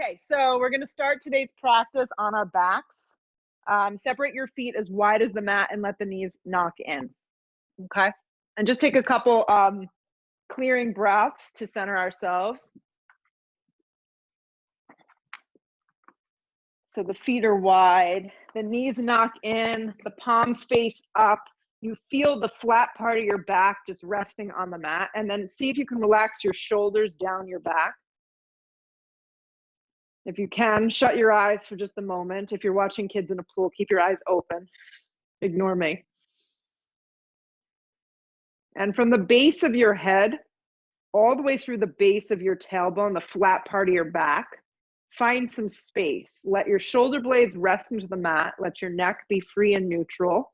Okay, so we're going to start today's practice on our backs. Separate your feet as wide as the mat and let the knees knock in. Okay, and just take a couple clearing breaths to center ourselves. So the feet are wide, the knees knock in, the palms face up. You feel the flat part of your back just resting on the mat, and then see if you can relax your shoulders down your back. If you can, shut your eyes for just a moment. If you're watching kids in a pool, keep your eyes open. Ignore me. And from the base of your head, all the way through the base of your tailbone, the flat part of your back, find some space. Let your shoulder blades rest into the mat. Let your neck be free and neutral.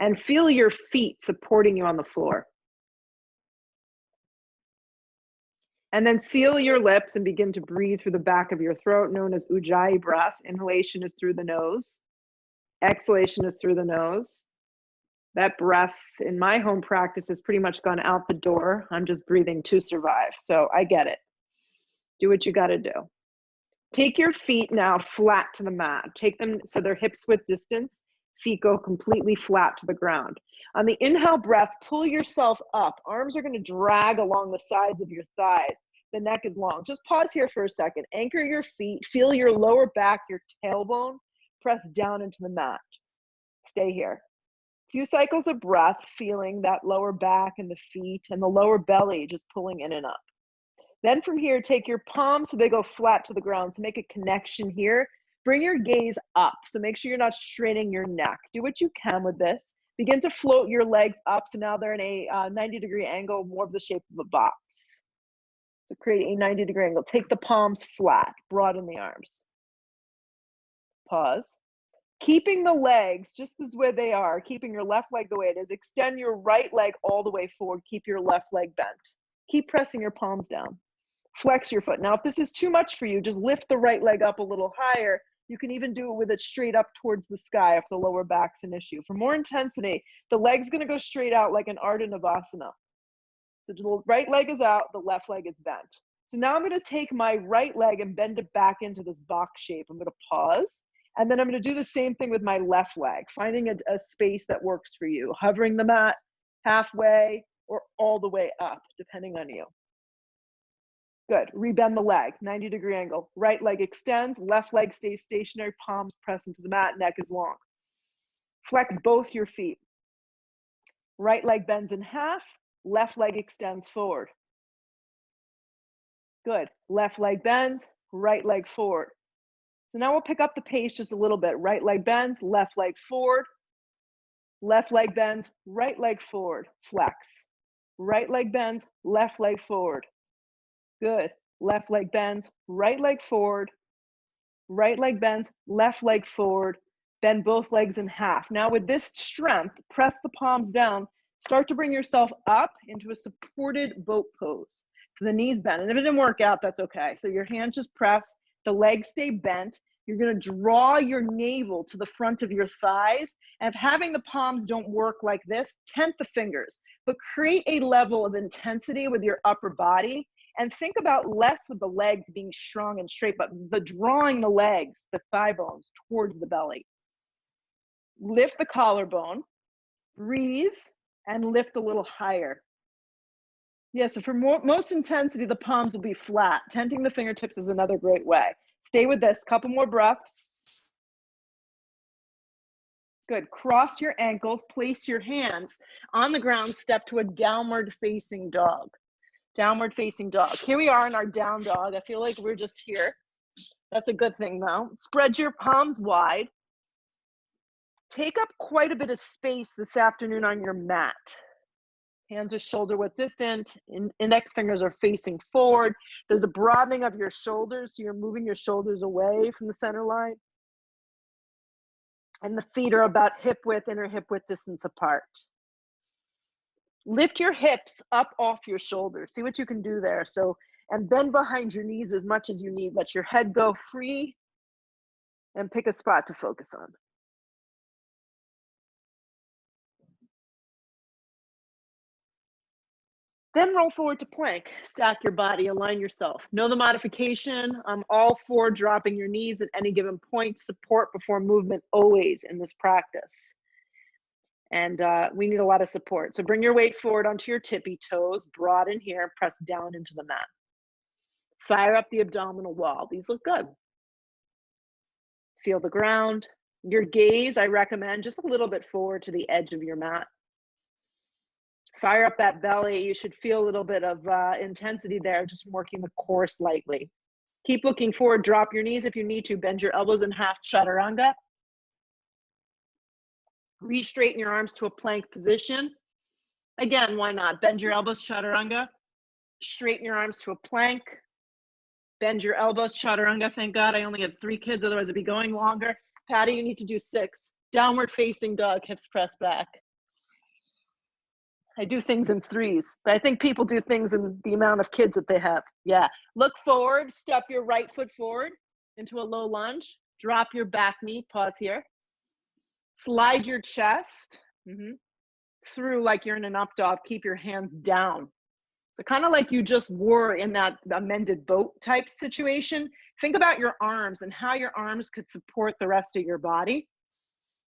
And feel your feet supporting you on the floor. And then seal your lips and begin to breathe through the back of your throat, known as Ujjayi breath. Inhalation is through the nose. Exhalation is through the nose. That breath in my home practice has pretty much gone out the door. I'm just breathing to survive. So I get it. Do what you got to do. Take your feet now flat to the mat. Take them so they're hips width distance. Feet go completely flat to the ground. On the inhale breath, pull yourself up. Arms are going to drag along the sides of your thighs. The neck is long. Just pause here for a second. Anchor your feet. Feel your lower back, your tailbone, press down into the mat. Stay here. Few cycles of breath, feeling that lower back and the feet and the lower belly just pulling in and up. Then from here, take your palms so they go flat to the ground. So make a connection here. Bring your gaze up. So make sure you're not straining your neck. Do what you can with this. Begin to float your legs up. So now they're in a 90-degree angle, more of the shape of a box. So create a 90-degree angle. Take the palms flat, broaden the arms. Pause. Keeping the legs just as where they are, keeping your left leg the way it is. Extend your right leg all the way forward. Keep your left leg bent. Keep pressing your palms down. Flex your foot. Now, if this is too much for you, just lift the right leg up a little higher. You can even do it with it straight up towards the sky if the lower back's an issue. For more intensity, the leg's going to go straight out like an Ardha Navasana. So the right leg is out, the left leg is bent. So now I'm going to take my right leg and bend it back into this box shape. I'm going to pause. And then I'm going to do the same thing with my left leg, finding a space that works for you, hovering the mat halfway or all the way up, depending on you. Good. Rebend the leg, 90-degree angle. Right leg extends, left leg stays stationary, palms press into the mat, neck is long. Flex both your feet. Right leg bends in half, left leg extends forward. Good. Left leg bends, right leg forward. So now we'll pick up the pace just a little bit. Right leg bends, left leg forward. Left leg bends, right leg forward. Flex. Right leg bends, left leg forward. Good. Left leg bends, right leg forward. Right leg bends, left leg forward. Bend both legs in half. Now with this strength, press the palms down. Start to bring yourself up into a supported boat pose. So the knees bend. And if it didn't work out, that's okay. So your hands just press. The legs stay bent. You're going to draw your navel to the front of your thighs. And if having the palms don't work like this, tent the fingers. But create a level of intensity with your upper body. And think about less with the legs being strong and straight, but the drawing the legs, the thigh bones, towards the belly. Lift the collarbone, breathe, and lift a little higher. Yeah, so for most intensity, the palms will be flat. Tenting the fingertips is another great way. Stay with this, couple more breaths. Good, cross your ankles, place your hands on the ground, step to a downward facing dog. Downward facing dog. Here we are in our down dog. I feel like we're just here. That's a good thing though. Spread your palms wide. Take up quite a bit of space this afternoon on your mat. Hands are shoulder width distant. Index fingers are facing forward. There's a broadening of your shoulders, so you're moving your shoulders away from the center line. And the feet are about hip width, inner hip width distance apart. Lift your hips up off your shoulders. See what you can do there. So, and bend behind your knees as much as you need. Let your head go free and pick a spot to focus on. Then roll forward to plank. Stack your body, align yourself. Know the modification. I'm all for dropping your knees at any given point. Support before movement always in this practice. And we need a lot of support. So bring your weight forward onto your tippy toes, broaden here, press down into the mat. Fire up the abdominal wall. These look good. Feel the ground. Your gaze, I recommend just a little bit forward to the edge of your mat. Fire up that belly. You should feel a little bit of intensity there, just working the core slightly. Keep looking forward. Drop your knees if you need to. Bend your elbows in half chaturanga. Re-straighten your arms to a plank position. Again, why not? Bend your elbows, chaturanga. Straighten your arms to a plank. Bend your elbows, chaturanga. Thank God I only had 3 kids, otherwise it'd be going longer. Patty, you need to do 6. Downward facing dog, hips press back. I do things in 3s, but I think people do things in the amount of kids that they have. Yeah. Look forward, step your right foot forward into a low lunge. Drop your back knee, pause here. Slide your chest through like you're in an up dog. Keep your hands down. So kind of like you just were in that amended boat type situation. Think about your arms and how your arms could support the rest of your body.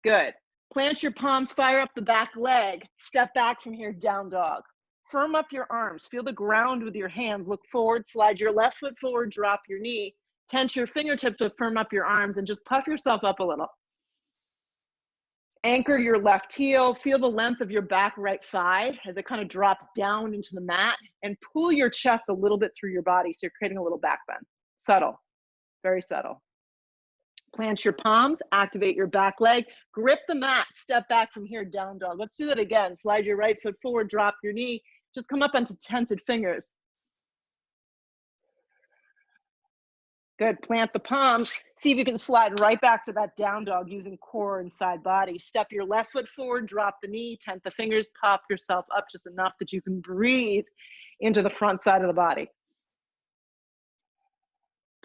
Good. Plant your palms, fire up the back leg. Step back from here, down dog. Firm up your arms. Feel the ground with your hands. Look forward, slide your left foot forward, drop your knee. Tense your fingertips to firm up your arms and just puff yourself up a little. Anchor your left heel. Feel the length of your back right thigh as it kind of drops down into the mat, and pull your chest a little bit through your body so you're creating a little back bend. Subtle, very subtle. Plant your palms, activate your back leg, grip the mat, step back from here, down dog. Let's do that again. Slide your right foot forward, drop your knee, just come up onto tented fingers. Good, plant the palms. See if you can slide right back to that down dog using core and side body. Step your left foot forward, drop the knee, tent the fingers, pop yourself up just enough that you can breathe into the front side of the body.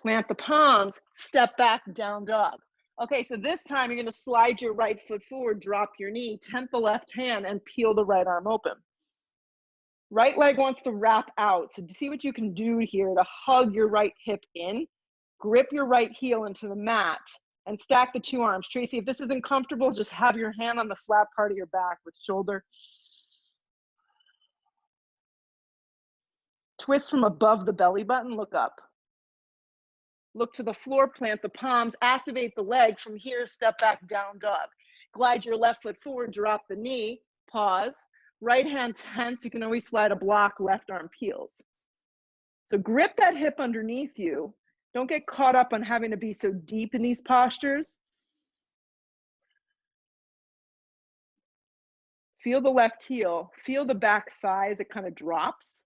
Plant the palms, step back, down dog. Okay, so this time you're gonna slide your right foot forward, drop your knee, tent the left hand, and peel the right arm open. Right leg wants to wrap out, so see what you can do here to hug your right hip in. Grip your right heel into the mat and stack the 2 arms. Tracy, if this isn't comfortable, just have your hand on the flat part of your back with shoulder. Twist from above the belly button, look up. Look to the floor, plant the palms, activate the leg. From here, step back, down dog. Glide your left foot forward, drop the knee, pause. Right hand tense, you can always slide a block, left arm peels. So grip that hip underneath you. Don't get caught up on having to be so deep in these postures. Feel the left heel, feel the back thigh as it kind of drops.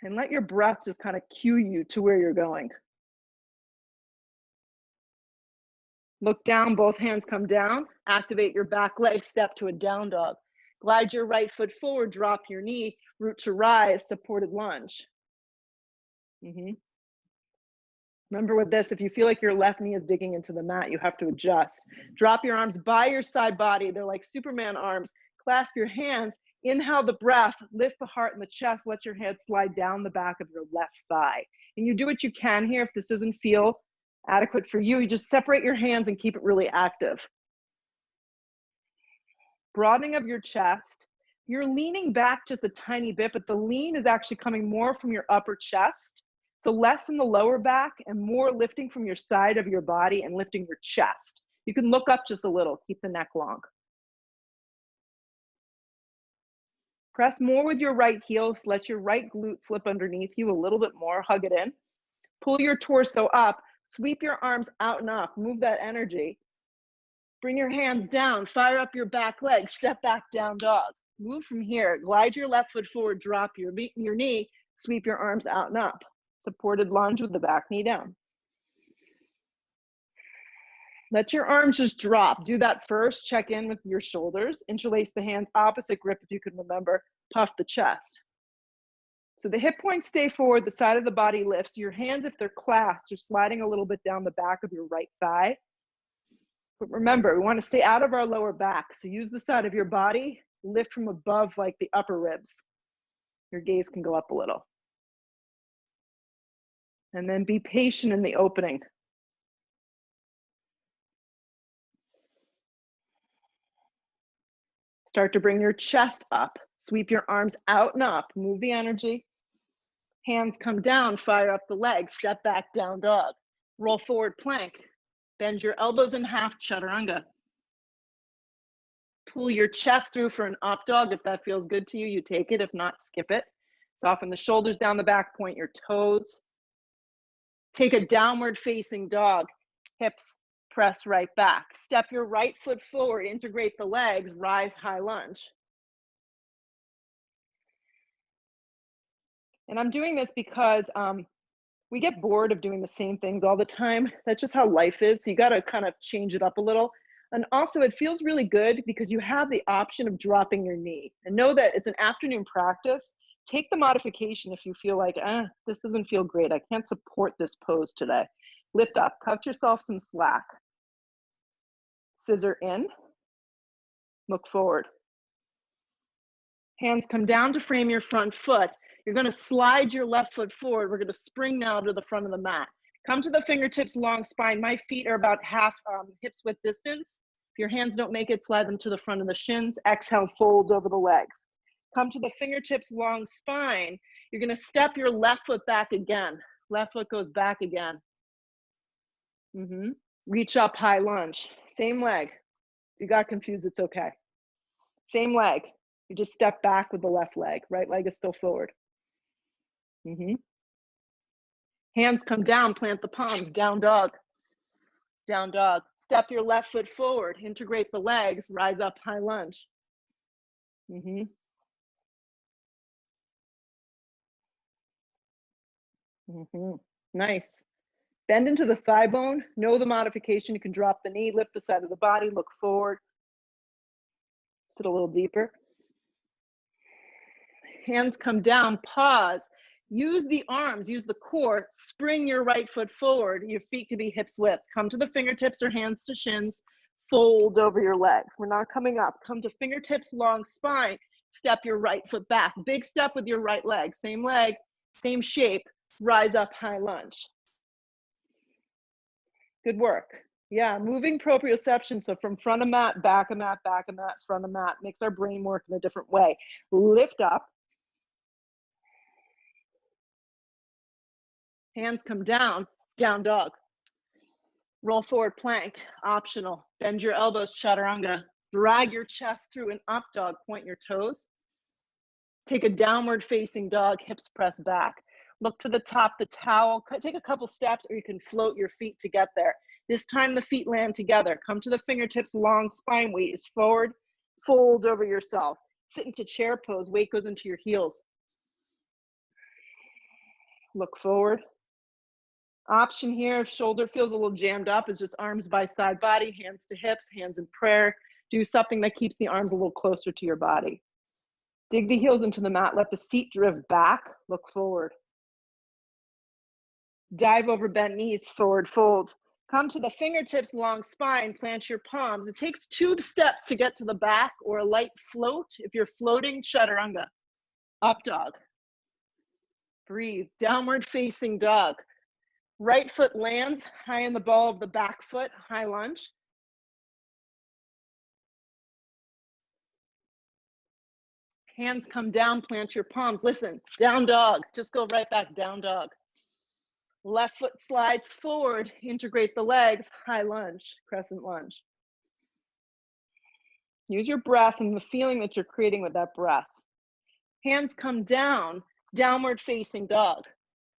And let your breath just kind of cue you to where you're going. Look down, both hands come down. Activate your back leg, step to a down dog. Glide your right foot forward, drop your knee, root to rise, supported lunge. Remember with this, if you feel like your left knee is digging into the mat, you have to adjust. Drop your arms by your side body. They're like Superman arms. Clasp your hands. Inhale the breath. Lift the heart and the chest. Let your head slide down the back of your left thigh. And you do what you can here. If this doesn't feel adequate for you, you just separate your hands and keep it really active. Broadening of your chest. You're leaning back just a tiny bit, but the lean is actually coming more from your upper chest. So less in the lower back and more lifting from your side of your body and lifting your chest. You can look up just a little, keep the neck long. Press more with your right heel, so let your right glute slip underneath you a little bit more, hug it in. Pull your torso up, sweep your arms out and up, move that energy. Bring your hands down, fire up your back leg, step back, down dog. Move from here, glide your left foot forward, drop your knee, sweep your arms out and up. Supported lunge with the back knee down. Let your arms just drop. Do that first. Check in with your shoulders. Interlace the hands, opposite grip if you can remember. Puff the chest. So the hip points stay forward, the side of the body lifts. Your hands, if they're clasped, are sliding a little bit down the back of your right thigh. But remember, we want to stay out of our lower back. So use the side of your body, lift from above like the upper ribs. Your gaze can go up a little. And then be patient in the opening. Start to bring your chest up. Sweep your arms out and up. Move the energy. Hands come down, fire up the legs. Step back, down dog. Roll forward, plank. Bend your elbows in half, chaturanga. Pull your chest through for an up dog. If that feels good to you, you take it. If not, skip it. Soften the shoulders down the back, point your toes. Take a downward facing dog. Hips press right back. Step your right foot forward, integrate the legs, rise high lunge. And I'm doing this because we get bored of doing the same things all the time. That's just how life is. So you got to kind of change it up a little. And also it feels really good because you have the option of dropping your knee. And know that it's an afternoon practice. Take the modification if you feel like, this doesn't feel great. I can't support this pose today. Lift up, cut yourself some slack. Scissor in, look forward. Hands come down to frame your front foot. You're going to slide your left foot forward. We're going to spring now to the front of the mat. Come to the fingertips, long spine. My feet are about half hips width distance. If your hands don't make it, slide them to the front of the shins. Exhale, fold over the legs. Come to the fingertips, long spine. You're going to step your left foot back again. Left foot goes back again. Reach up, high lunge. Same leg. If you got confused, it's okay. Same leg. You just step back with the left leg. Right leg is still forward. Hands come down, plant the palms, down dog. Down dog. Step your left foot forward, integrate the legs, rise up, high lunge. Nice. Bend into the thigh bone. Know the modification. You can drop the knee, lift the side of the body, look forward. Sit a little deeper. Hands come down, pause. Use the arms, use the core, spring your right foot forward. Your feet can be hips width. Come to the fingertips or hands to shins, fold over your legs. We're not coming up. Come to fingertips, long spine, step your right foot back. Big step with your right leg, same shape, rise up, high lunge. Good work. Yeah, moving proprioception. So from front of mat, back of mat, back of mat, front of mat, makes our brain work in a different way. Lift up. Hands come down, down dog. Roll forward plank, optional. Bend your elbows, chaturanga. Drag your chest through an up dog, point your toes. Take a downward facing dog, hips press back. Look to the top, the towel. Take a couple steps or you can float your feet to get there. This time the feet land together. Come to the fingertips, long spine, weight is forward. Fold over yourself. Sit into chair pose, weight goes into your heels. Look forward. Option here, if shoulder feels a little jammed up, is just arms by side body, hands to hips, hands in prayer. Do something that keeps the arms a little closer to your body. Dig the heels into the mat, let the seat drift back, look forward. Dive over bent knees, forward fold. Come to the fingertips, long spine, plant your palms. It takes 2 steps to get to the back or a light float. If you're floating, chaturanga. Up dog. Breathe, downward facing dog. Right foot lands high in the ball of the back foot, high lunge. Hands come down, plant your palms. Listen, down dog, just go right back, down dog. Left foot slides forward, integrate the legs, high lunge, crescent lunge. Use your breath and the feeling that you're creating with that breath. Hands come down, downward facing dog.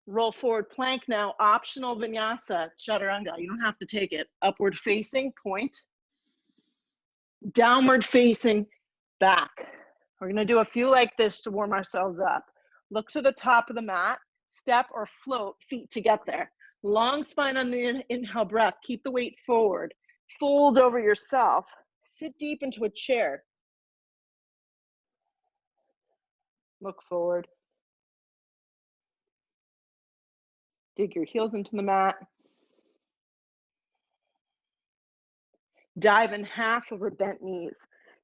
Roll forward plank now, optional vinyasa, chaturanga. You don't have to take it. Upward facing, point. Downward facing, back. We're gonna do a few like this to warm ourselves up. Look to the top of the mat, step or float, feet to get there. Long spine on the inhale breath, keep the weight forward. Fold over yourself, sit deep into a chair. Look forward. Dig your heels into the mat. Dive in half over bent knees.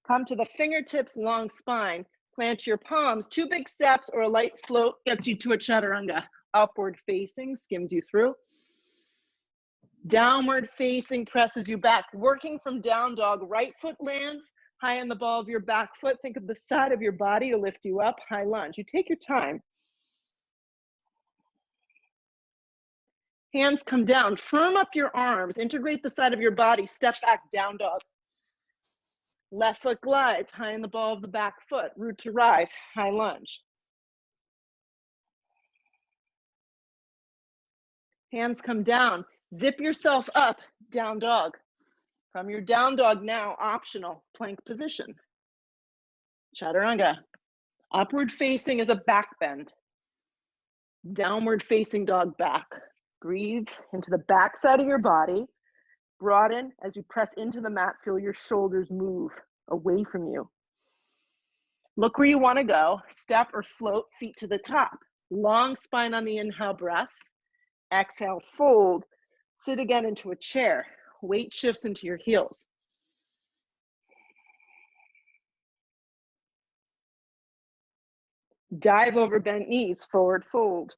Come to the fingertips, long spine. Plant your palms. 2 big steps or a light float gets you to a chaturanga. Upward facing skims you through. Downward facing presses you back. Working from down dog, right foot lands high on the ball of your back foot. Think of the side of your body to lift you up. High lunge. You take your time. Hands come down. Firm up your arms. Integrate the side of your body. Step back, down dog. Left foot glides high in the ball of the back foot. Root to rise, high lunge. Hands come down. Zip yourself up, down dog. From your down dog now, optional, plank position. Chaturanga. Upward facing is a back bend. Downward facing dog back. Breathe into the back side of your body. Broaden as you press into the mat. Feel your shoulders move away from you. Look where you want to go. Step or float, feet to the top. Long spine on the inhale breath. Exhale, fold. Sit again into a chair. Weight shifts into your heels. Dive over bent knees, forward fold.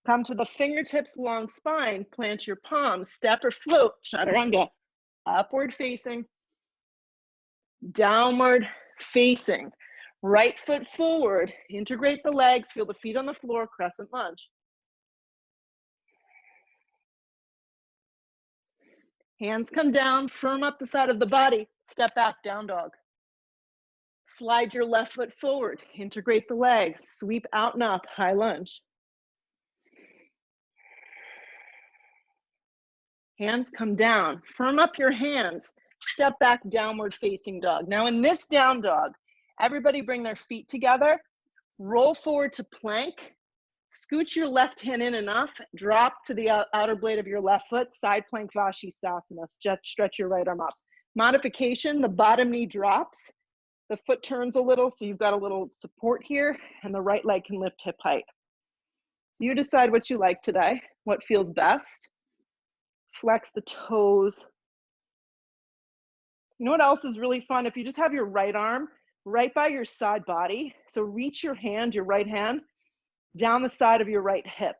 Come to the fingertips, long spine. Plant your palms. Step or float, chaturanga. Upward facing. Downward facing. Right foot forward. Integrate the legs. Feel the feet on the floor. Crescent lunge. Hands come down. Firm up the side of the body. Step back, down dog. Slide your left foot forward. Integrate the legs. Sweep out and up. High lunge. Hands come down. Firm up your hands. Step back, downward facing dog. Now in this down dog, everybody bring their feet together. Roll forward to plank. Scooch your left hand in enough. Drop to the outer blade of your left foot. Side plank Vashisthasana. Stretch your right arm up. Modification, the bottom knee drops. The foot turns a little, so you've got a little support here, and the right leg can lift hip height. You decide what you like today, what feels best. Flex the toes. You know what else is really fun? If you just have your right arm right by your side body, so reach your hand, your right hand, down the side of your right hip.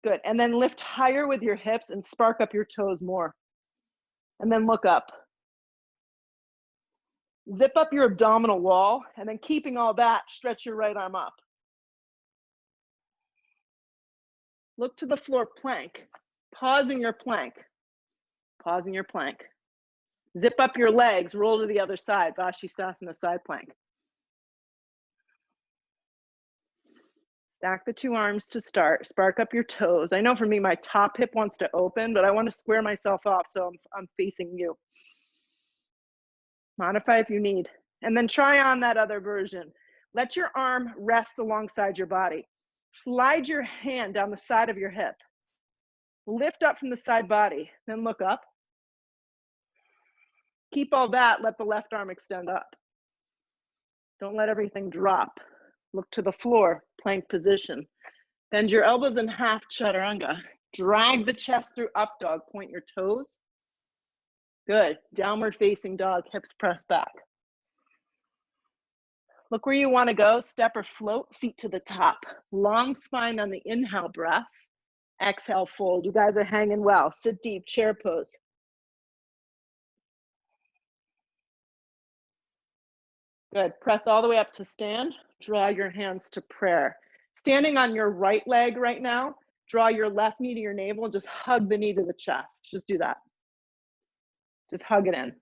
Good, and then lift higher with your hips and spark up your toes more. And then look up. Zip up your abdominal wall, and then keeping all that, stretch your right arm up. Look to the floor, plank. Pausing your plank. Pausing your plank. Zip up your legs, roll to the other side, Vashisthasana side plank. Stack the 2 arms to start, spark up your toes. I know for me, my top hip wants to open, but I want to square myself off, so I'm facing you. Modify if you need. And then try on that other version. Let your arm rest alongside your body. Slide your hand down the side of your hip. Lift up from the side body, then look up. Keep all that, let the left arm extend up. Don't let everything drop. Look to the floor, plank position. Bend your elbows in half, chaturanga. Drag the chest through up dog, point your toes. Good, downward facing dog, hips press back. Look where you want to go, step or float, feet to the top. Long spine on the inhale breath. Exhale, fold. You guys are hanging well. Sit deep, chair pose. Good, press all the way up to stand. Draw your hands to prayer. Standing on your right leg right now, draw your left knee to your navel and just hug the knee to the chest. Just do that. Just hug it in.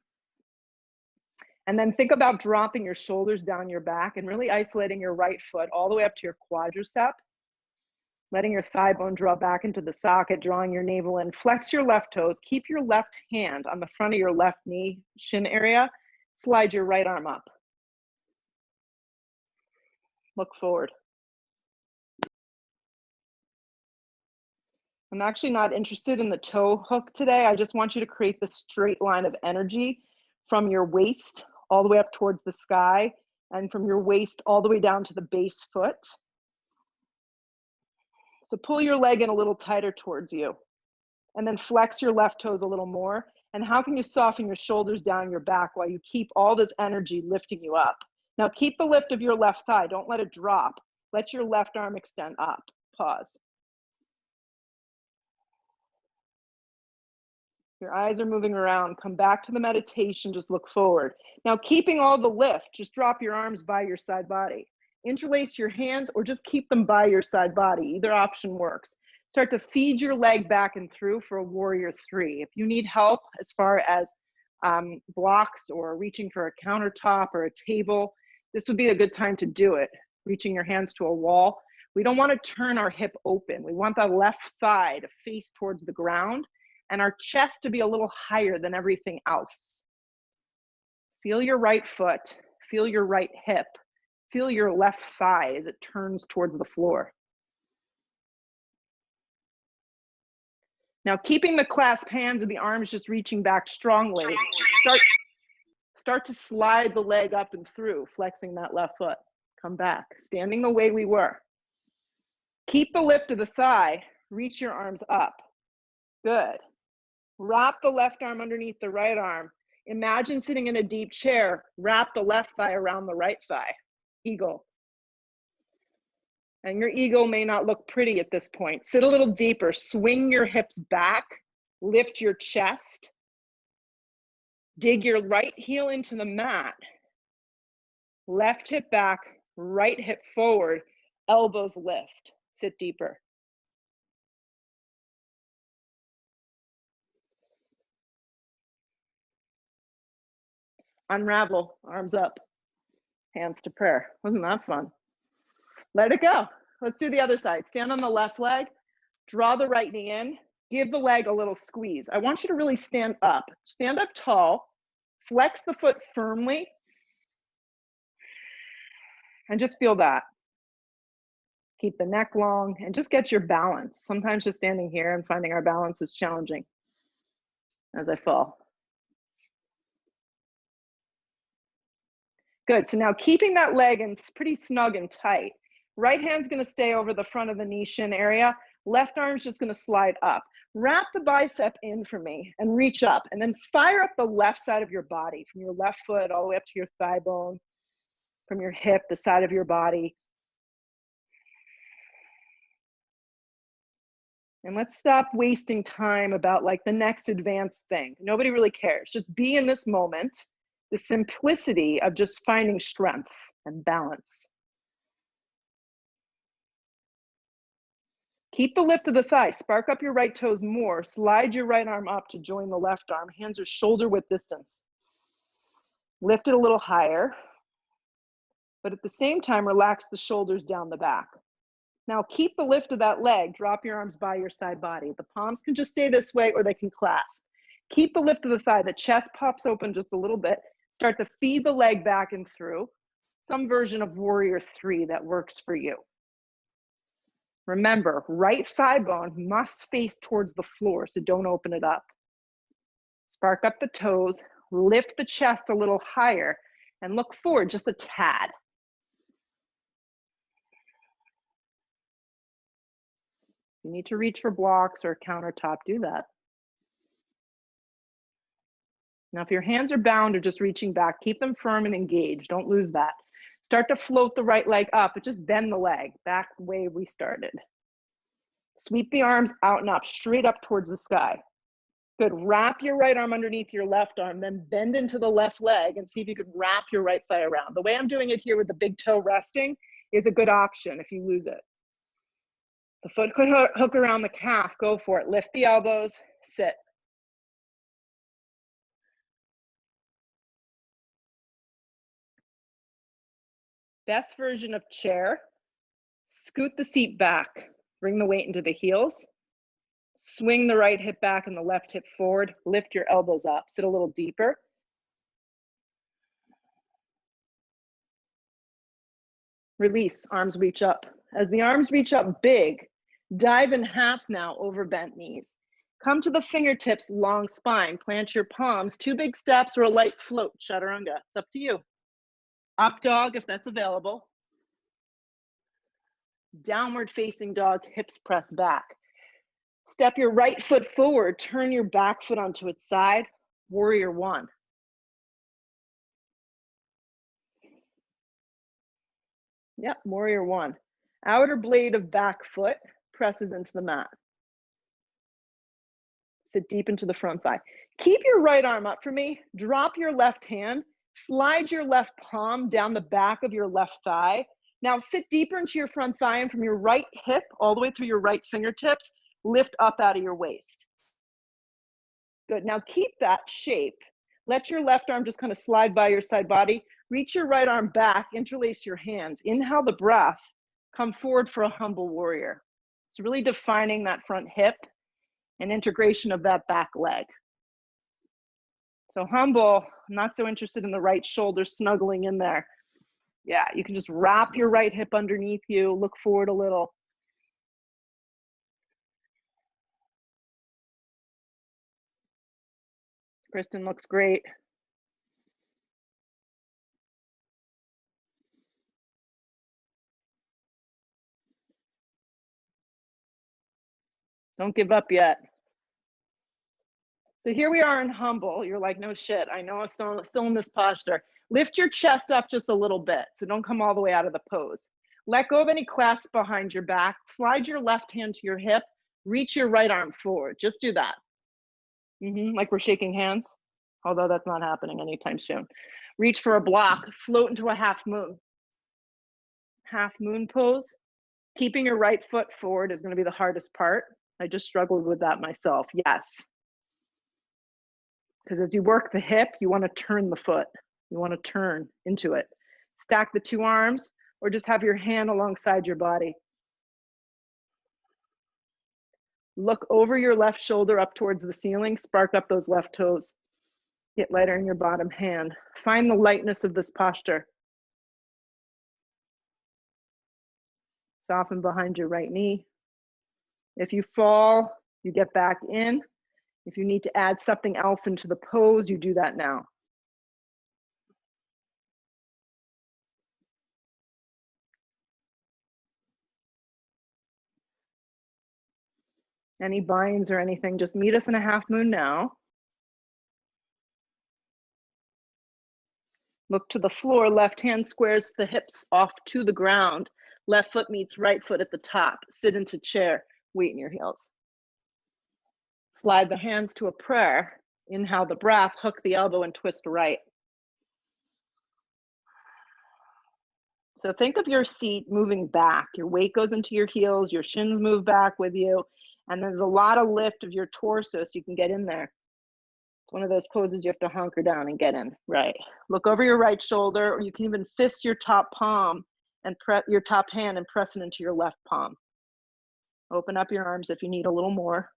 And then think about dropping your shoulders down your back and really isolating your right foot all the way up to your quadricep. Letting your thigh bone draw back into the socket, drawing your navel in. Flex your left toes. Keep your left hand on the front of your left knee, shin area. Slide your right arm up. Look forward. I'm actually not interested in the toe hook today. I just want you to create this straight line of energy from your waist all the way up towards the sky and from your waist all the way down to the base foot. So pull your leg in a little tighter towards you and then flex your left toes a little more. And how can you soften your shoulders down your back while you keep all this energy lifting you up? Now keep the lift of your left thigh. Don't let it drop. Let your left arm extend up. Pause. Your eyes are moving around. Come back to the meditation. Just look forward. Now, keeping all the lift, just drop your arms by your side body. Interlace your hands or just keep them by your side body. Either option works. Start to feed your leg back and through for a warrior three. If you need help as far as blocks or reaching for a countertop or a table, this would be a good time to do it. Reaching your hands to a wall. We don't want to turn our hip open. We want the left thigh to face towards the ground and our chest to be a little higher than everything else. Feel your right foot, feel your right hip, feel your left thigh as it turns towards the floor. Now, keeping the clasped hands and the arms just reaching back strongly, start to slide the leg up and through, flexing that left foot. Come back, standing the way we were. Keep the lift of the thigh, reach your arms up. Good. Wrap the left arm underneath the right arm. Imagine sitting in a deep chair. Wrap the left thigh around the right thigh. Eagle. And your eagle may not look pretty at this point. Sit a little deeper. Swing your hips back. Lift your chest. Dig your right heel into the mat. Left hip back, right hip forward. Elbows lift. Sit deeper. Unravel, arms up, hands to prayer. Wasn't that fun? Let it go. Let's do the other side. Stand on the left leg, draw the right knee in, give the leg a little squeeze. I want you to really stand up. Stand up tall, flex the foot firmly, and just feel that. Keep the neck long and just get your balance. Sometimes just standing here and finding our balance is challenging as I fall. Good, so now keeping that leg in pretty snug and tight. Right hand's gonna stay over the front of the knee shin area. Left arm's just gonna slide up. Wrap the bicep in for me and reach up and then fire up the left side of your body from your left foot all the way up to your thigh bone, from your hip, the side of your body. And let's stop wasting time about like the next advanced thing. Nobody really cares. Just be in this moment. The simplicity of just finding strength and balance. Keep the lift of the thigh. Spark up your right toes more. Slide your right arm up to join the left arm. Hands are shoulder width distance. Lift it a little higher, but at the same time, relax the shoulders down the back. Now keep the lift of that leg. Drop your arms by your side body. The palms can just stay this way or they can clasp. Keep the lift of the thigh. The chest pops open just a little bit. Start to feed the leg back and through. Some version of warrior three that works for you. Remember, right thigh bone must face towards the floor, so don't open it up. Spark up the toes, lift the chest a little higher, and look forward just a tad. If you need to reach for blocks or a countertop, do that. Now, if your hands are bound or just reaching back, keep them firm and engaged. Don't lose that. Start to float the right leg up, but just bend the leg back the way we started. Sweep the arms out and up, straight up towards the sky. Good. Wrap your right arm underneath your left arm, then bend into the left leg and see if you could wrap your right thigh around. The way I'm doing it here with the big toe resting is a good option if you lose it. The foot could hook around the calf. Go for it. Lift the elbows. Sit. Best version of chair. Scoot the seat back. Bring the weight into the heels. Swing the right hip back and the left hip forward. Lift your elbows up. Sit a little deeper. Release. Arms reach up. As the arms reach up big, dive in half now over bent knees. Come to the fingertips, long spine. Plant your palms. 2 big steps or a light float. Chaturanga. It's up to you. Up dog if that's available. Downward facing dog, hips press back. Step your right foot forward, turn your back foot onto its side, warrior one. Yep, warrior one. Outer blade of back foot presses into the mat. Sit deep into the front thigh. Keep your right arm up for me. Drop your left hand. Slide your left palm down the back of your left thigh. Now sit deeper into your front thigh, and from your right hip all the way through your right fingertips, lift up out of your waist. Good. Now keep that shape. Let your left arm just kind of slide by your side body. Reach your right arm back, interlace your hands. Inhale the breath. Come forward for a humble warrior. It's really defining that front hip and integration of that back leg. So humble, I'm not so interested in the right shoulder snuggling in there. Yeah, you can just wrap your right hip underneath you, look forward a little. Kristen looks great. Don't give up yet. So here we are in humble. You're like, no shit, I know I'm still in this posture. Lift your chest up just a little bit, so don't come all the way out of the pose. Let go of any clasp behind your back. Slide your left hand to your hip. Reach your right arm forward. Just do that. Like we're shaking hands, although that's not happening anytime soon. Reach for a block. Float into a half moon. Half moon pose. Keeping your right foot forward is going to be the hardest part. I just struggled with that myself. Yes. Because as you work the hip, you want to turn the foot. You want to turn into it. Stack the two arms or just have your hand alongside your body. Look over your left shoulder up towards the ceiling. Spark up those left toes. Get lighter in your bottom hand. Find the lightness of this posture. Soften behind your right knee. If you fall, you get back in. If you need to add something else into the pose, you do that now. Any binds or anything, just meet us in a half moon now. Look to the floor, left hand squares the hips off to the ground. Left foot meets right foot at the top. Sit into chair, weight in your heels. Slide the hands to a prayer. Inhale the breath, hook the elbow and twist right. So think of your seat moving back. Your weight goes into your heels, your shins move back with you, and there's a lot of lift of your torso so you can get in there. It's one of those poses you have to hunker down and get in. Right. Look over your right shoulder, or you can even fist your top palm and press your top hand and press it into your left palm. Open up your arms if you need a little more,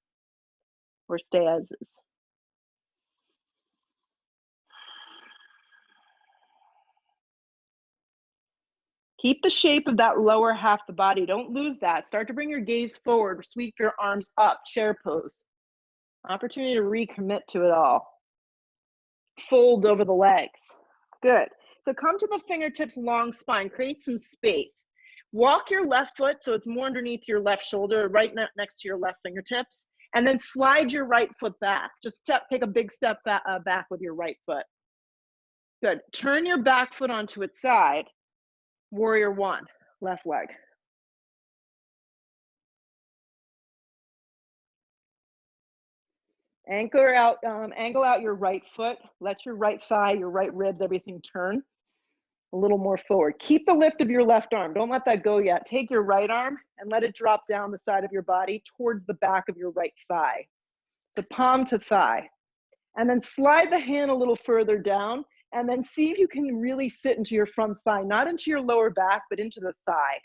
or stay as is. Keep the shape of that lower half of the body. Don't lose that. Start to bring your gaze forward. Sweep your arms up, chair pose. Opportunity to recommit to it all. Fold over the legs. Good. So come to the fingertips, long spine. Create some space. Walk your left foot so it's more underneath your left shoulder, right next to your left fingertips. And then slide your right foot back. Just take a big step back with your right foot. Good. Turn your back foot onto its side. Warrior one, left leg. Angle out your right foot. Let your right thigh, your right ribs, everything turn a little more forward. Keep the lift of your left arm. Don't let that go yet. Take your right arm and let it drop down the side of your body towards the back of your right thigh. So palm to thigh. And then slide the hand a little further down, and then see if you can really sit into your front thigh, not into your lower back, but into the thigh.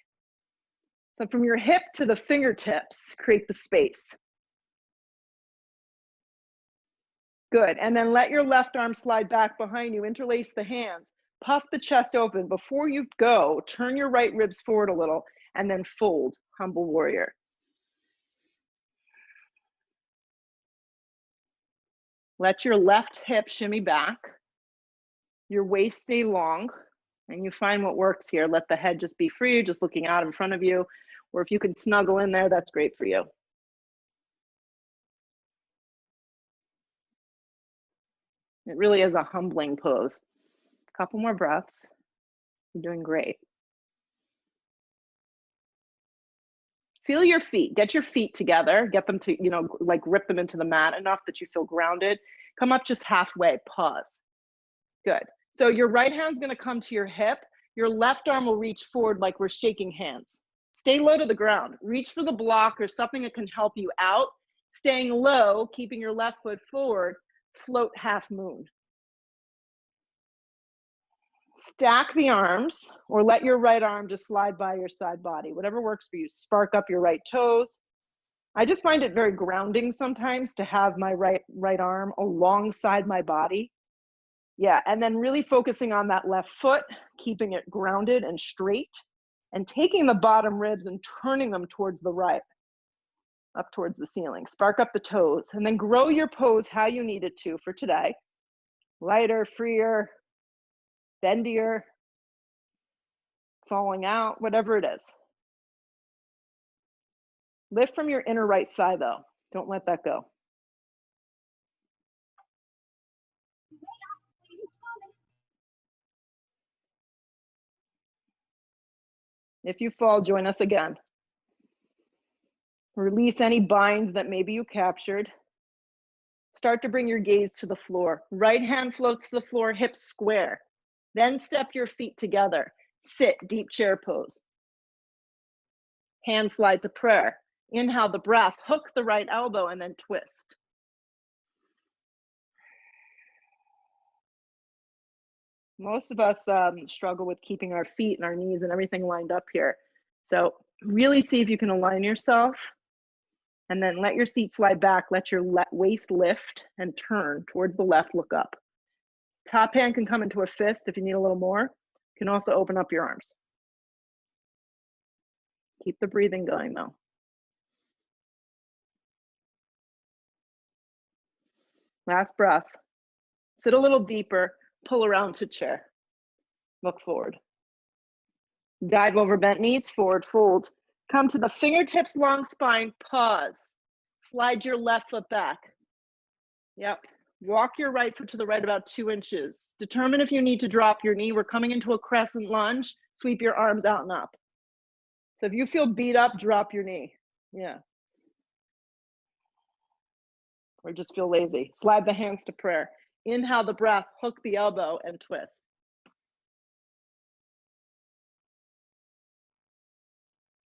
So from your hip to the fingertips, create the space. Good. And then let your left arm slide back behind you. Interlace the hands. Puff the chest open. Before you go, turn your right ribs forward a little, and then fold, humble warrior. Let your left hip shimmy back. Your waist stay long, and you find what works here. Let the head just be free, just looking out in front of you. Or if you can snuggle in there, that's great for you. It really is a humbling pose. A couple more breaths. You're doing great. Feel your feet. Get your feet together. Get them to, you know, like rip them into the mat enough that you feel grounded. Come up just halfway. Pause. Good. So your right hand's going to come to your hip. Your left arm will reach forward like we're shaking hands. Stay low to the ground. Reach for the block or something that can help you out. Staying low, keeping your left foot forward. Float half moon. Stack the arms or let your right arm just slide by your side body, whatever works for you. Spark up your right toes. I just find it very grounding sometimes to have my right arm alongside my body. Yeah, and then really focusing on that left foot, keeping it grounded and straight, and taking the bottom ribs and turning them towards the right, up towards the ceiling. Spark up the toes, and then grow your pose how you need it to for today. Lighter, freer, bendier, falling out, whatever it is. Lift from your inner right thigh though. Don't let that go. If you fall, join us again. Release any binds that maybe you captured. Start to bring your gaze to the floor. Right hand floats to the floor, hips square. Then step your feet together. Sit, deep chair pose. Hand slide to prayer. Inhale the breath, hook the right elbow, and then twist. Most of us struggle with keeping our feet and our knees and everything lined up here. So really see if you can align yourself and then let your seat slide back. Let your waist lift and turn towards the left, look up. Top hand can come into a fist if you need a little more. You can also open up your arms. Keep the breathing going though. Last breath. Sit a little deeper, pull around to chair. Look forward. Dive over bent knees, forward fold. Come to the fingertips, long spine, pause. Slide your left foot back. Yep. Walk your right foot to the right about 2 inches. Determine if you need to drop your knee. We're coming into a crescent lunge. Sweep your arms out and up. So if you feel beat up, drop your knee. Yeah. Or just feel lazy. Slide the hands to prayer. Inhale the breath, hook the elbow and twist.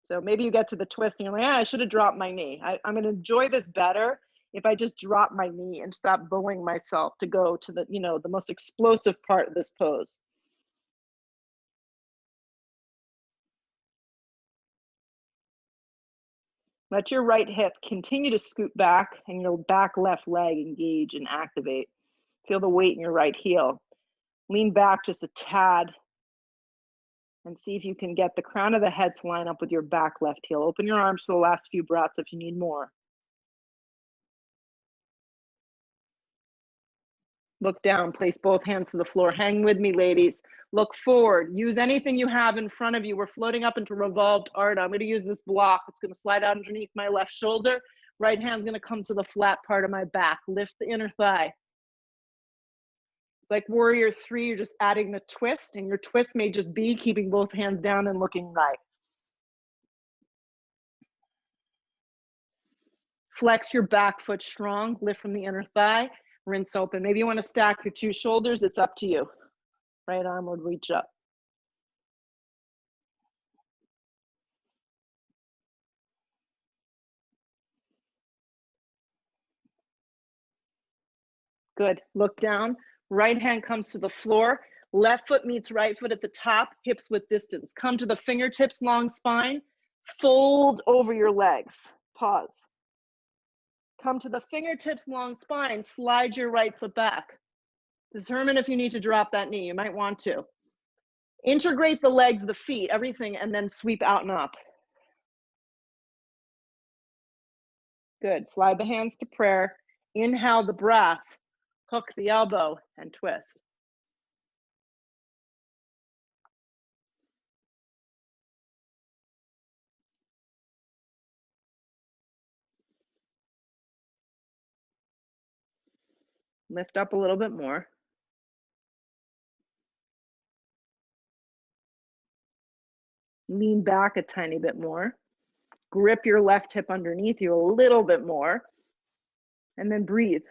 So maybe you get to the twist and you're like, I should have dropped my knee. I'm going to enjoy this better if I just drop my knee and stop bowing myself to go to the, the most explosive part of this pose. Let your right hip continue to scoot back and your back left leg engage and activate. Feel the weight in your right heel. Lean back just a tad and see if you can get the crown of the head to line up with your back left heel. Open your arms for the last few breaths if you need more. Look down, place both hands to the floor. Hang with me, ladies. Look forward. Use anything you have in front of you. We're floating up into revolved Arda. I'm going to use this block. It's going to slide out underneath my left shoulder. Right hand's going to come to the flat part of my back. Lift the inner thigh. It's like warrior 3, you're just adding the twist, and your twist may just be keeping both hands down and looking right. Flex your back foot strong. Lift from the inner thigh. Rinse open. Maybe you want to stack your 2 shoulders. It's up to you. Right arm would reach up. Good. Look down. Right hand comes to the floor. Left foot meets right foot at the top. Hips width distance. Come to the fingertips, long spine. Fold over your legs. Pause. Come to the fingertips, long spine. Slide your right foot back. Determine if you need to drop that knee. You might want to. Integrate the legs, the feet, everything, and then sweep out and up. Good. Slide the hands to prayer. Inhale the breath. Hook the elbow and twist. Lift up a little bit more. Lean back a tiny bit more. Grip your left hip underneath you a little bit more, and then breathe.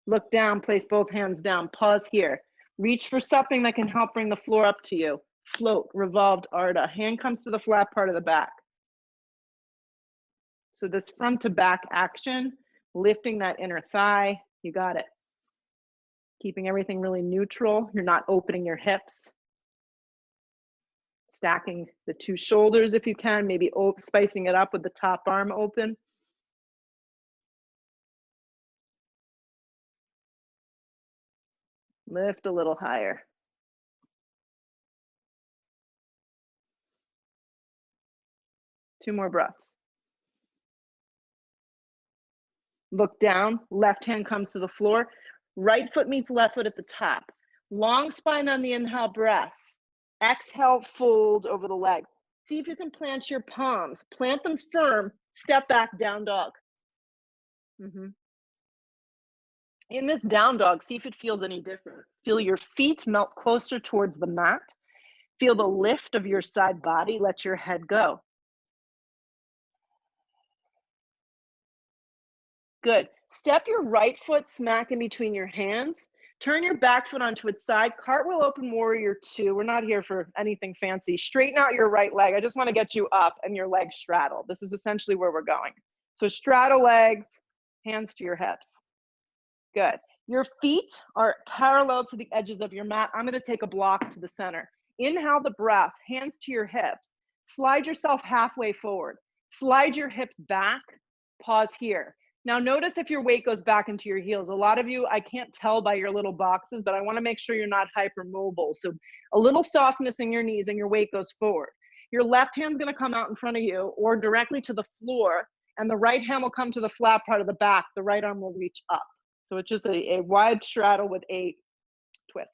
Look down, place both hands down, pause here. Reach for something that can help bring the floor up to you. Float, revolved Ardha. Hand comes to the flat part of the back. So this front to back action, lifting that inner thigh, you got it. Keeping everything really neutral. You're not opening your hips. Stacking the two shoulders if you can, maybe spicing it up with the top arm open. Lift a little higher. Two more breaths. Look down, left hand comes to the floor. Right foot meets left foot at the top. Long spine on the inhale breath. Exhale, fold over the legs. See if you can plant your palms. Plant them firm. Step back, down dog. In this down dog, see if it feels any different. Feel your feet melt closer towards the mat. Feel the lift of your side body. Let your head go. Good. Step your right foot smack in between your hands. Turn your back foot onto its side. Cartwheel open warrior 2. We're not here for anything fancy. Straighten out your right leg. I just want to get you up and your legs straddle. This is essentially where we're going. So straddle legs, hands to your hips. Good. Your feet are parallel to the edges of your mat. I'm going to take a block to the center. Inhale the breath, hands to your hips. Slide yourself halfway forward. Slide your hips back. Pause here. Now notice if your weight goes back into your heels. A lot of you, I can't tell by your little boxes, but I want to make sure you're not hypermobile. So a little softness in your knees and your weight goes forward. Your left hand's going to come out in front of you or directly to the floor, and the right hand will come to the flat part of the back. The right arm will reach up. So it's just a wide straddle with a twist.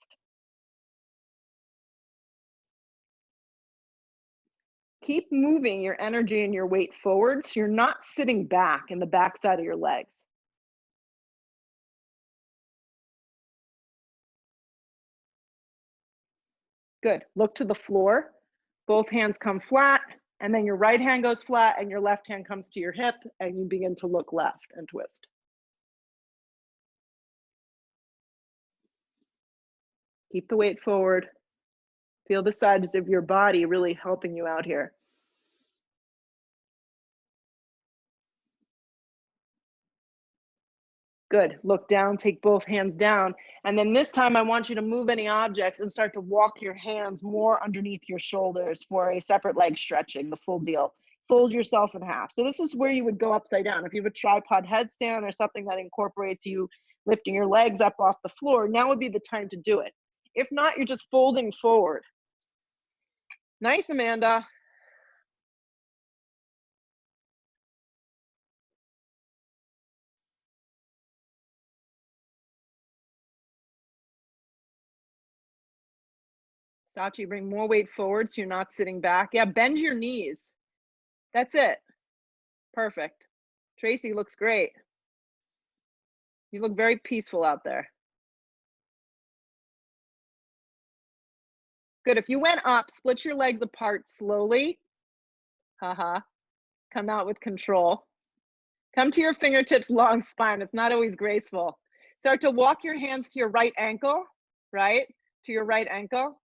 Keep moving your energy and your weight forward so you're not sitting back in the back side of your legs. Good. Look to the floor. Both hands come flat, and then your right hand goes flat and your left hand comes to your hip, and you begin to look left and twist. Keep the weight forward. Feel the sides of your body really helping you out here. Good. Look down, take both hands down. And then this time I want you to move any objects and start to walk your hands more underneath your shoulders for a separate leg stretching, the full deal. Fold yourself in half. So this is where you would go upside down. If you have a tripod headstand or something that incorporates you lifting your legs up off the floor, now would be the time to do it. If not, you're just folding forward. Nice, Amanda. Sachi, bring more weight forward so you're not sitting back. Yeah, bend your knees. That's it. Perfect. Tracy looks great. You look very peaceful out there. Good. If you went up, split your legs apart slowly. Haha. Come out with control. Come to your fingertips, long spine. It's not always graceful. Start to walk your hands to your right ankle, right? To your right ankle.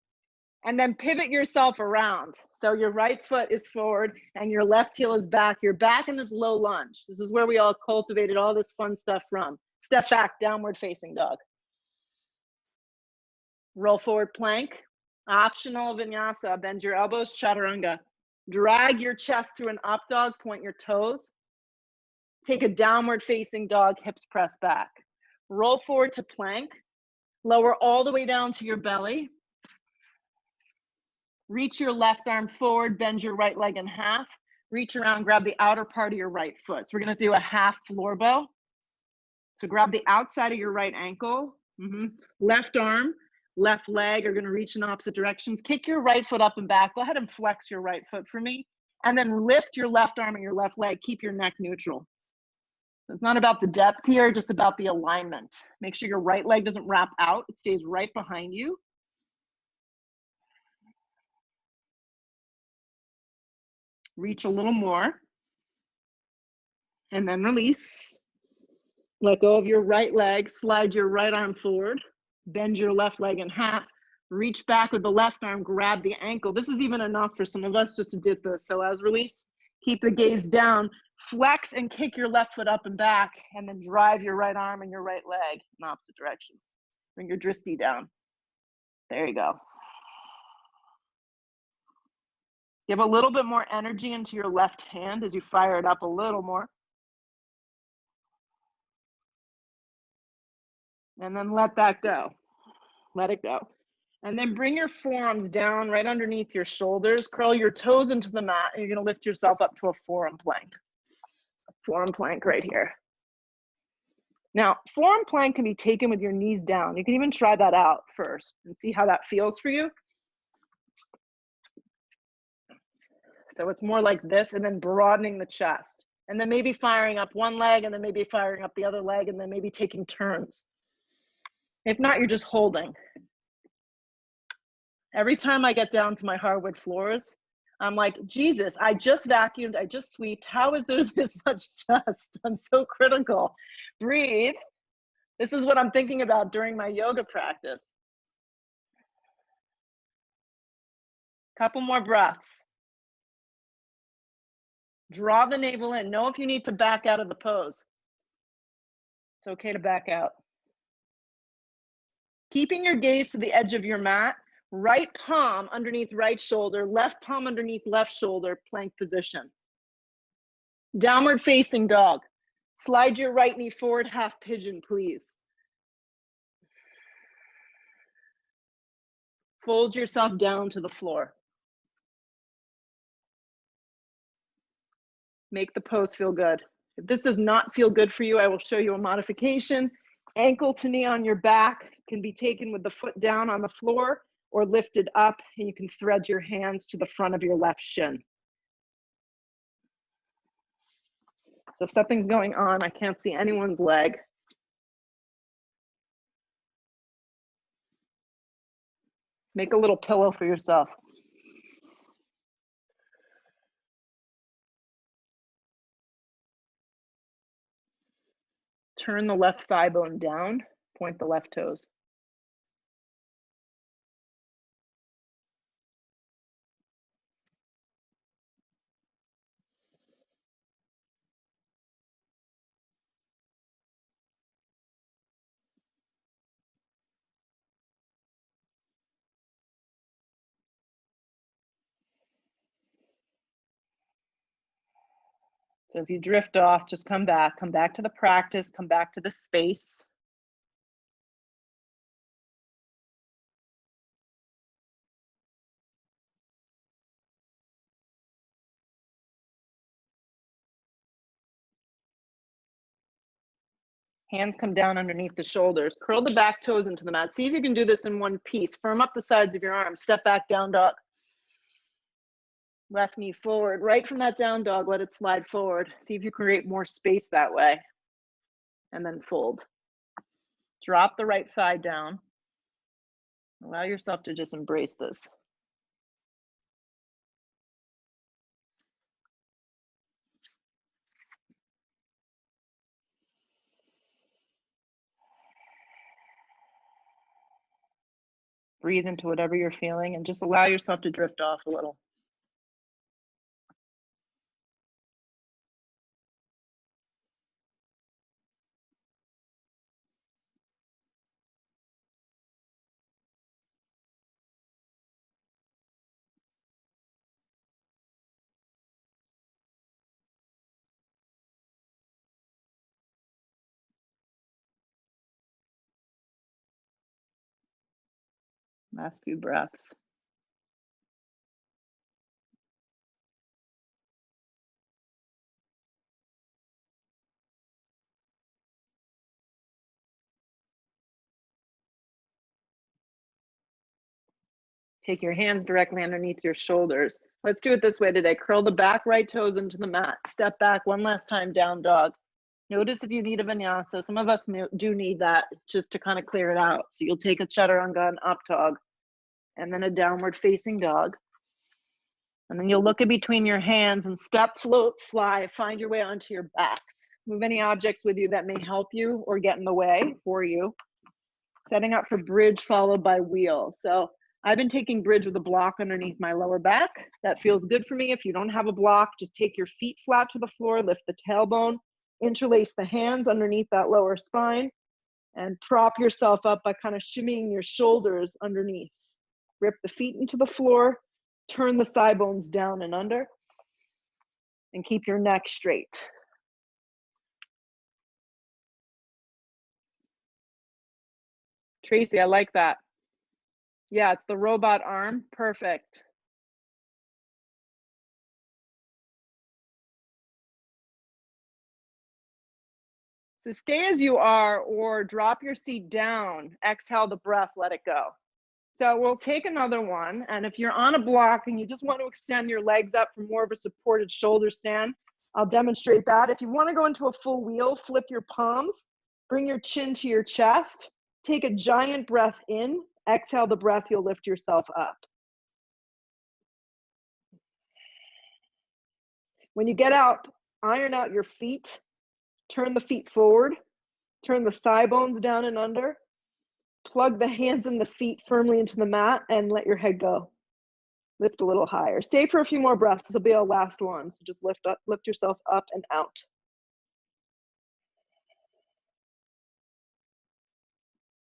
And then pivot yourself around. So your right foot is forward and your left heel is back. You're back in this low lunge. This is where we all cultivated all this fun stuff from. Step back, downward facing dog. Roll forward plank. Optional vinyasa. Bend your elbows, chaturanga. Drag your chest through an up dog, point your toes. Take a downward facing dog, hips press back. Roll forward to plank. Lower all the way down to your belly. Reach your left arm forward, bend your right leg in half. Reach around, grab the outer part of your right foot. So we're gonna do a half floor bow. So grab the outside of your right ankle. Left arm, left leg are gonna reach in opposite directions. Kick your right foot up and back. Go ahead and flex your right foot for me. And then lift your left arm and your left leg. Keep your neck neutral. It's not about the depth here, just about the alignment. Make sure your right leg doesn't wrap out. It stays right behind you. Reach a little more. And then release. Let go of your right leg, slide your right arm forward, bend your left leg in half, reach back with the left arm, grab the ankle. This is even enough for some of us just to do this. So as release, keep the gaze down, flex and kick your left foot up and back, and then drive your right arm and your right leg in opposite directions. Bring your dristi down. There you go. Give a little bit more energy into your left hand as you fire it up a little more. And then let that go. Let it go. And then bring your forearms down right underneath your shoulders. Curl your toes into the mat. And you're going to lift yourself up to a forearm plank. Forearm plank right here. Now, forearm plank can be taken with your knees down. You can even try that out first and see how that feels for you. So it's more like this, and then broadening the chest. And then maybe firing up one leg, and then maybe firing up the other leg, and then maybe taking turns. If not, you're just holding. Every time I get down to my hardwood floors, I'm like, Jesus, I just vacuumed, I just sweeped. How is there this much dust? I'm so critical. Breathe. This is what I'm thinking about during my yoga practice. Couple more breaths. Draw the navel in. Know if you need to back out of the pose. It's okay to back out. Keeping your gaze to the edge of your mat, right palm underneath right shoulder, left palm underneath left shoulder, plank position. Downward facing dog. Slide your right knee forward, half pigeon, please. Fold yourself down to the floor. Make the pose feel good. If this does not feel good for you, I will show you a modification. Ankle to knee on your back can be taken with the foot down on the floor or lifted up, and you can thread your hands to the front of your left shin. So if something's going on, I can't see anyone's leg. Make a little pillow for yourself. Turn the left thigh bone down, point the left toes. So if you drift off, just come back to the practice, come back to the space. Hands come down underneath the shoulders. Curl the back toes into the mat. See if you can do this in one piece. Firm up the sides of your arms. Step back, down dog. Left knee forward. Right from that down dog, let it slide forward. See if you create more space that way. And then fold. Drop the right thigh down. Allow yourself to just embrace this. Breathe into whatever you're feeling and just allow yourself to drift off a little. Last few breaths. Take your hands directly underneath your shoulders. Let's do it this way today. Curl the back right toes into the mat. Step back one last time, down dog. Notice if you need a vinyasa. Some of us do need that just to kind of clear it out. So you'll take a chaturanga, an up dog, and then a downward facing dog. And then you'll look in between your hands and step, float, fly, find your way onto your backs. Move any objects with you that may help you or get in the way for you. Setting up for bridge followed by wheel. So I've been taking bridge with a block underneath my lower back. That feels good for me. If you don't have a block, just take your feet flat to the floor, lift the tailbone, interlace the hands underneath that lower spine, and prop yourself up by kind of shimmying your shoulders underneath. Rip the feet into the floor, turn the thigh bones down and under, and keep your neck straight. Tracy, I like that. Yeah, it's the robot arm. Perfect. So stay as you are or drop your seat down. Exhale the breath, let it go. So we'll take another one. And if you're on a block and you just want to extend your legs up for more of a supported shoulder stand, I'll demonstrate that. If you want to go into a full wheel, flip your palms, bring your chin to your chest, take a giant breath in, exhale the breath, you'll lift yourself up. When you get out, iron out your feet, turn the feet forward, turn the thigh bones down and under, plug the hands and the feet firmly into the mat and let your head go. Lift a little higher. Stay for a few more breaths. This will be our last one. So just lift up, lift yourself up and out.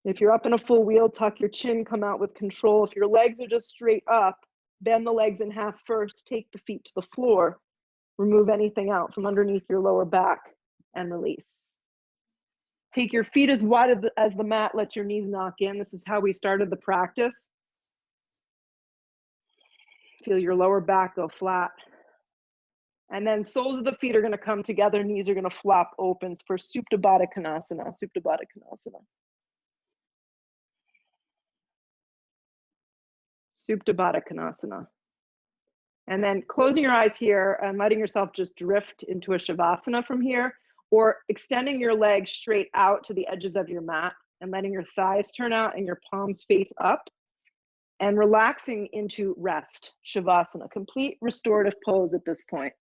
If you're up in a full wheel, tuck your chin, come out with control. If your legs are just straight up, bend the legs in half first, take the feet to the floor, remove anything out from underneath your lower back and release. Take your feet as wide as the mat, let your knees knock in. This is how we started the practice. Feel your lower back go flat. And then soles of the feet are going to come together, knees are going to flop open for Supta Baddha Konasana, Supta Baddha Konasana. Supta Baddha Konasana. And then closing your eyes here and letting yourself just drift into a Shavasana from here, or extending your legs straight out to the edges of your mat and letting your thighs turn out and your palms face up and relaxing into rest, Shavasana, complete restorative pose at this point.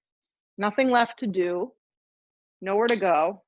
Nothing left to do, nowhere to go.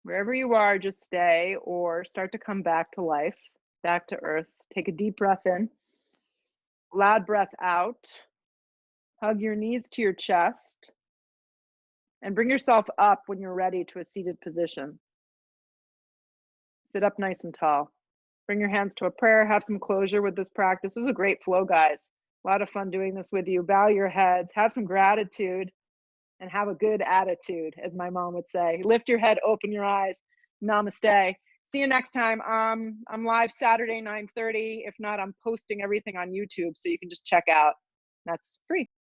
Wherever you are, just stay or start to come back to life, back to earth. Take a deep breath in, loud breath out. Hug your knees to your chest and bring yourself up when you're ready to a seated position. Sit up nice and tall. Bring your hands to a prayer, have some closure with this practice. It was a great flow, guys. A lot of fun doing this with you. Bow your heads, have some gratitude, and have a good attitude, as my mom would say. Lift your head, open your eyes. Namaste. See you next time. I'm live Saturday, 9:30. If not, I'm posting everything on YouTube, so you can just check out. That's free.